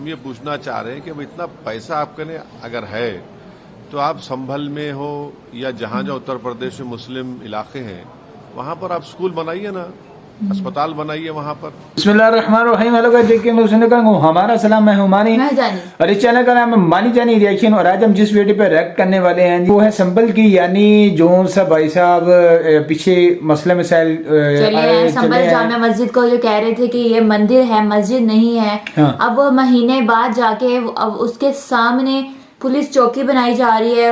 हम ये पूछना चाह रहे हैं कि अब इतना पैसा आपके ने अगर है तो आप संभल में हो या जहां जहां उत्तर प्रदेश में मुस्लिम इलाके हैं वहां पर आप स्कूल बनाइए ना, अस्पताल बनाइए वहां पर। बिस्मिल्लाहिर्रहमानिर्रहीम। हेलो गाइस, देखिए मैं सुनने का हमारा सलाम, मैं हूं मानी और इस चैनल का नाम है मानी जानी रिएक्शन। और आज हम जिस वीडियो पे रिएक्ट करने वाले हैं वो है संभल की, यानी जो सा भाई साहब पीछे मसले मसाइल संभल जामा मस्जिद को जो कह रहे थे कि ये मंदिर है मस्जिद नहीं है। हाँ। अब वो महीने बाद जाके अब उसके सामने पुलिस चौकी बनाई जा रही है।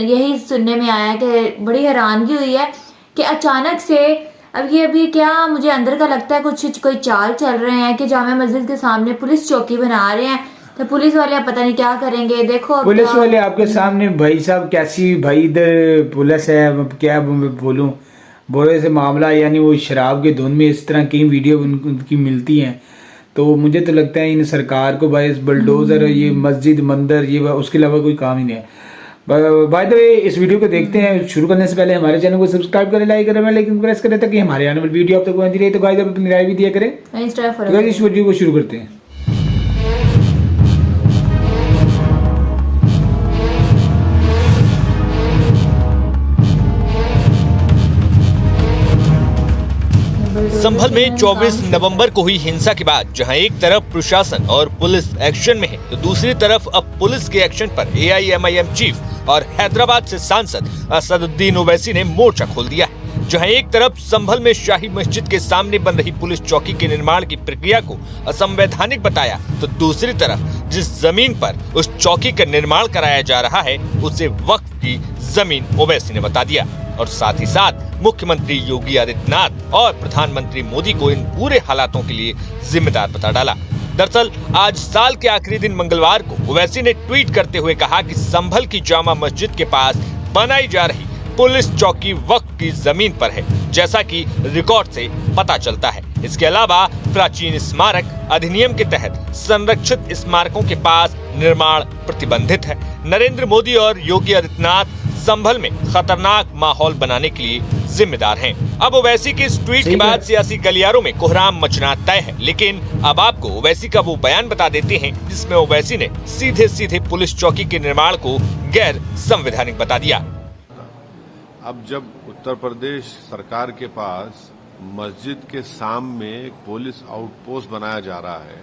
यही सुनने में आया कि बड़ी हैरानगी हुई है कि अचानक से अब ये अभी क्या मुझे अंदर का लगता है कुछ कोई चाल चल रहे हैं कि जामा मस्जिद के सामने पुलिस चौकी बना रहे हैं। तो पुलिस वाले अब पता नहीं क्या करेंगे। देखो पुलिस वाले आपके सामने भाई साहब कैसी भाई इधर पुलिस है, क्या बोलूं, बड़े से मामला, यानी वो शराब के धुन में इस तरह की वीडियो उनकी मिलती हैं। तो मुझे तो लगता है इन सरकार को भाई बुलडोजर ये मस्जिद मंदिर ये उसके अलावा कोई काम ही नहीं है। बाय द वे इस वीडियो को देखते हैं। शुरू करने से पहले हमारे चैनल को सब्सक्राइब करें, लाइक करें, लेकिन प्रेस करें ताकि हमारे आने वाली वीडियो आप तक पहुंचती रहे। तो गाइस अपनी राय भी दिया करें। तो इस वीडियो को शुरू करते हैं। संभल में 24 नवंबर को हुई हिंसा के बाद जहां एक तरफ प्रशासन और पुलिस एक्शन में है तो दूसरी तरफ अब पुलिस के एक्शन पर AIMIM चीफ और हैदराबाद से सांसद असदुद्दीन ओवैसी ने मोर्चा खोल दिया है। जहां एक तरफ संभल में शाही मस्जिद के सामने बन रही पुलिस चौकी के निर्माण की प्रक्रिया को असंवैधानिक बताया तो दूसरी तरफ जिस जमीन पर उस चौकी का निर्माण कराया जा रहा है उसे वक्फ की जमीन ओवैसी ने बता दिया। और साथ ही साथ मुख्यमंत्री योगी आदित्यनाथ और प्रधानमंत्री मोदी को इन पूरे हालातों के लिए जिम्मेदार बता डाला। दरअसल आज साल के आखिरी दिन मंगलवार को ओवैसी ने ट्वीट करते हुए कहा कि संभल की जामा मस्जिद के पास बनाई जा रही पुलिस चौकी वक्फ की जमीन पर है, जैसा कि रिकॉर्ड से पता चलता है। इसके अलावा प्राचीन स्मारक अधिनियम के तहत संरक्षित स्मारकों के पास निर्माण प्रतिबंधित है। नरेंद्र मोदी और योगी आदित्यनाथ संभल में खतरनाक माहौल बनाने के लिए जिम्मेदार हैं। अब ओवैसी के इस ट्वीट के बाद सियासी गलियारों में कोहराम मचना तय है। लेकिन अब आपको ओवैसी का वो बयान बता देते हैं जिसमें ओवैसी ने सीधे सीधे पुलिस चौकी के निर्माण को गैर संवैधानिक बता दिया। अब जब उत्तर प्रदेश सरकार के पास मस्जिद के सामने एक पुलिस आउटपोस्ट बनाया जा रहा है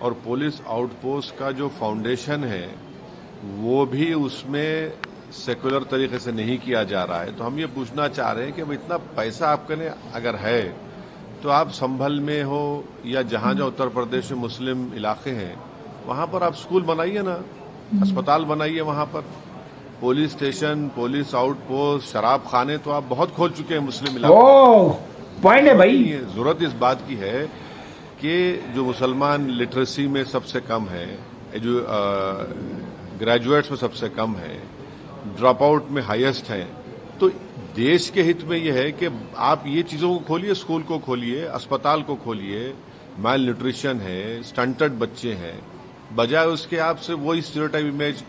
और पुलिस आउटपोस्ट का जो फाउंडेशन है वो भी उसमें सेकुलर तरीके से नहीं किया जा रहा है, तो हम ये पूछना चाह रहे हैं कि अब इतना पैसा आपके ने अगर है तो आप संभल में हो या जहां जहां उत्तर प्रदेश में मुस्लिम इलाके हैं वहां पर आप स्कूल बनाइए ना, अस्पताल बनाइए वहां पर। पुलिस स्टेशन, पुलिस आउटपोस्ट, शराब खाने तो आप बहुत खोल चुके हैं मुस्लिम इलाकों। पॉइंट है भाई। जरूरत इस बात की है कि जो मुसलमान लिटरेसी में सबसे कम है, जो ग्रेजुएट्स में सबसे कम है, ड्रॉप आउट में हाईएस्ट हैं, तो देश के हित में यह है कि आप ये चीजों को खोलिए, स्कूल को खोलिए, अस्पताल को खोलिए। माल न्यूट्रिशन है, स्टंटेड बच्चे हैं, बजाय उसके आपसे वही स्टीरियोटाइप इमेज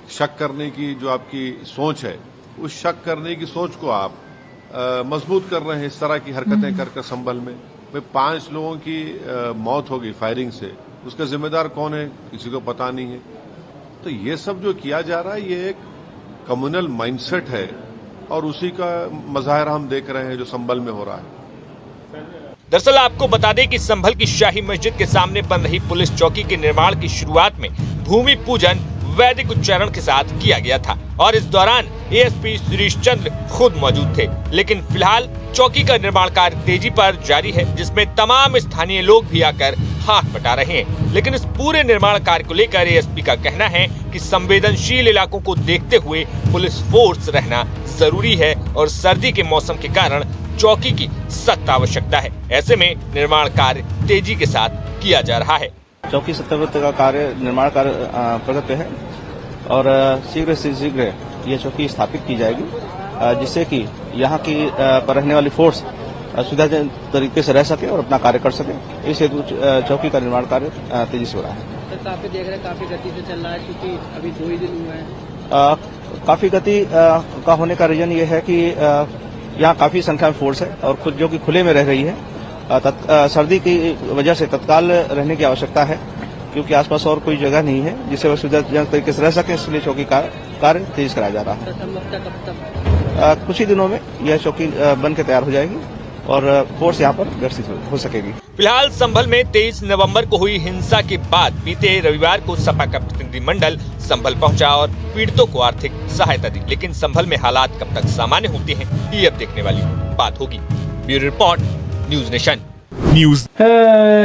शक करने की जो आपकी सोच है, उस शक करने की सोच को आप मजबूत कर रहे हैं इस तरह की हरकतें कर संभल में। 5 लोगों की मौत हो गई फायरिंग से, उसका जिम्मेदार कौन है किसी को पता नहीं है। तो ये सब जो किया जा रहा है ये एक कम्युनल माइंडसेट है और उसी का मजाहिरा हम देख रहे हैं जो संभल में हो रहा है। दरअसल आपको बता दें कि संभल की शाही मस्जिद के सामने बन रही पुलिस चौकी के निर्माण की शुरुआत में भूमि पूजन वैदिक उच्चारण के साथ किया गया था और इस दौरान ASP सुरेश चंद्र खुद मौजूद थे। लेकिन फिलहाल चौकी का निर्माण कार्य तेजी पर जारी है, जिसमें तमाम स्थानीय लोग भी आकर हाथ बटा रहे हैं। लेकिन इस पूरे निर्माण कार्य को लेकर ASP का कहना है कि संवेदनशील इलाकों को देखते हुए पुलिस फोर्स रहना जरूरी है और सर्दी के मौसम के कारण चौकी की सख्त आवश्यकता है। ऐसे में निर्माण कार्य तेजी के साथ किया जा रहा है। चौकी सत्यावृत का कार्य निर्माण कार्य प्रगति है और शीघ्र से शीघ्र ये चौकी स्थापित की जाएगी, जिससे कि यहाँ की पर रहने वाली फोर्स सुविधाजनक तरीके से रह सके और अपना कार्य कर सके। इस हेतु चौकी का निर्माण कार्य तेजी से हो रहा है। काफी देख रहे हैं, काफी गति से चल रहा है क्योंकि अभी 2 ही दिन हुए हैं। काफी गति का होने का रीजन ये है कि यहाँ काफी संख्या में फोर्स है और खुद जो कि खुले में रह रही है। सर्दी की वजह से तत्काल रहने की आवश्यकता है। क्योंकि आसपास और कोई जगह नहीं है जिससे वह सुविधाजनक तरीके से रह सके, इसलिए चौकी का कार्य तेज कराया जा रहा है। संभवतः कब तक? कुछ ही दिनों में यह चौकी बन के तैयार हो जाएगी और फोर्स यहाँ पर व्यवस्थित हो सकेगी। फिलहाल संभल में 23 नवंबर को हुई हिंसा के बाद बीते रविवार को सपा का प्रतिनिधिमंडल संभल पहुंचा और पीड़ितों को आर्थिक सहायता दी, लेकिन संभल में हालात कब तक सामान्य होते हैं ये अब देखने वाली बात होगी। Bureau report, news nation.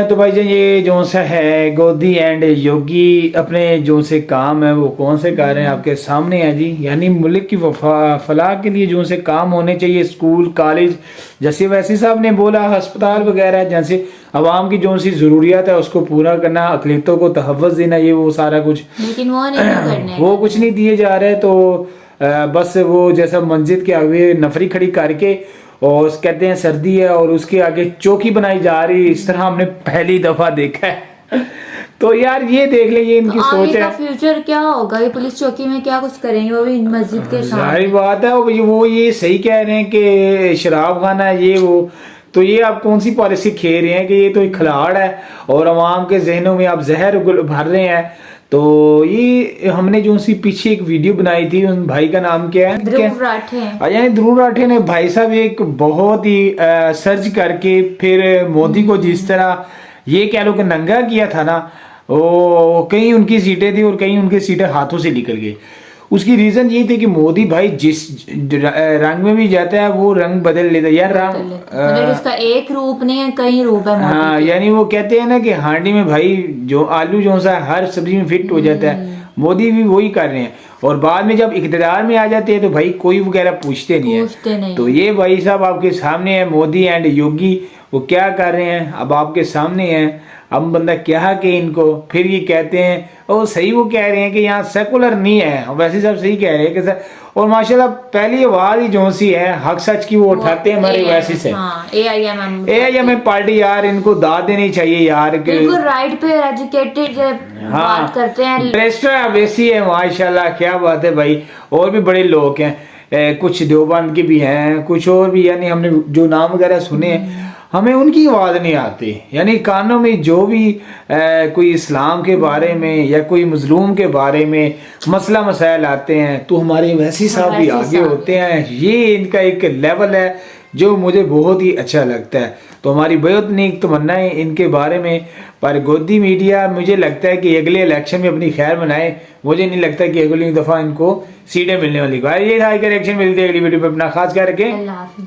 तो भाईजान ये जो सा है गोदी एंड योगी अपने जो से काम है वो कौन से कर रहे हैं आपके सामने है जी। यानी मुल्क की फलाह के लिए जो से काम होने चाहिए, स्कूल कॉलेज जैसे वैसे साहब ने बोला, अस्पताल वगैरह जैसे आवाम की जो सी ज़रूरियात है उसको पूरा करना, अक़लियतों को तहफ़्फ़ुज़ देना, ये वो सारा कुछ, लेकिन वो नहीं करने, वो कुछ नहीं दिए जा रहे। तो बस वो जैसा मस्जिद के आगे नफरी खड़ी करके और कहते हैं सर्दी है और उसके आगे चौकी बनाई जा रही, इस तरह हमने पहली दफा देखा है। तो यार ये देख ले, ये इनकी तो सोच है। फ्यूचर क्या होगा, ये पुलिस चौकी में क्या कुछ करेंगे, वो भी मस्जिद के सामने। सारी बात है, वो ये सही कह रहे हैं कि शराब खाना है ये वो, तो ये आप कौन सी पॉलिसी खेल रहे हैं कि ये तो एक खिलाड़ है और अवाम के जहनों में आप जहर भर रहे हैं। तो ये हमने जो सी पीछे एक वीडियो बनाई थी, उन भाई का नाम क्या है, ध्रुव राठे, यानी ध्रुव राठे ने भाई साहब एक बहुत ही सर्च करके फिर मोदी को जिस तरह ये कह लो कि नंगा किया था ना, वो कहीं उनकी सीटें थी और कहीं उनकी सीटें हाथों से निकल गई। उसकी रीजन ये थी कि मोदी भाई जिस रंग में भी जाता है वो रंग बदल लेता है यार। मतलब इसका एक रूप नहीं है, कई रूप है। हाँ, यानी वो कहते हैं ना कि हांडी में भाई जो आलू जो सा हर सब्जी में फिट हो जाता है, मोदी भी वही कर रहे हैं। और बाद में जब इक़्तिदार में आ जाते हैं तो भाई कोई वगैरह पूछते नहीं है। तो ये भाई साहब आपके सामने है, मोदी एंड योगी वो क्या कर रहे हैं अब आपके सामने है। अब बंदा क्या के इनको फिर ये कहते हैं और सही वो कह रहे हैं कि यहाँ सेकुलर नहीं है, वैसे सब सही कह रहे हैं कि सर। और माशाल्लाह पहली आवाज ही जो सी है हक सच की वो उठाते हैं हमारे वैसे से। AIM पार्टी यार, इनको दाद देनी चाहिए यार, बिल्कुल राइट पे एजुकेटेड बात करते हैं। प्रेस्टर वैसी है माशाल्लाह, क्या बात है भाई। और भी बड़े लोग हैं, कुछ देवबंद के भी हैं, कुछ और भी, यानी हमने जो नाम वगैरह सुने हमें उनकी आवाज़ नहीं आती। यानी कानों में जो भी कोई इस्लाम के बारे में या कोई मजलूम के बारे में मसला मसाइल आते हैं तो हमारे वैसी साहब भी आगे होते हैं। ये इनका एक लेवल है जो मुझे बहुत ही अच्छा लगता है। तो हमारी बहुत नेक तमन्नाएं इनके बारे में। पर गोदी मीडिया मुझे लगता है कि अगले इलेक्शन में अपनी खैर बनाए। मुझे नहीं लगता कि अगली दफ़ा इनको सीटें मिलने वाली। ये था, एक इलेक्शन मिलती है अगली वीडियो पे। अपना खास ख्याल रखें।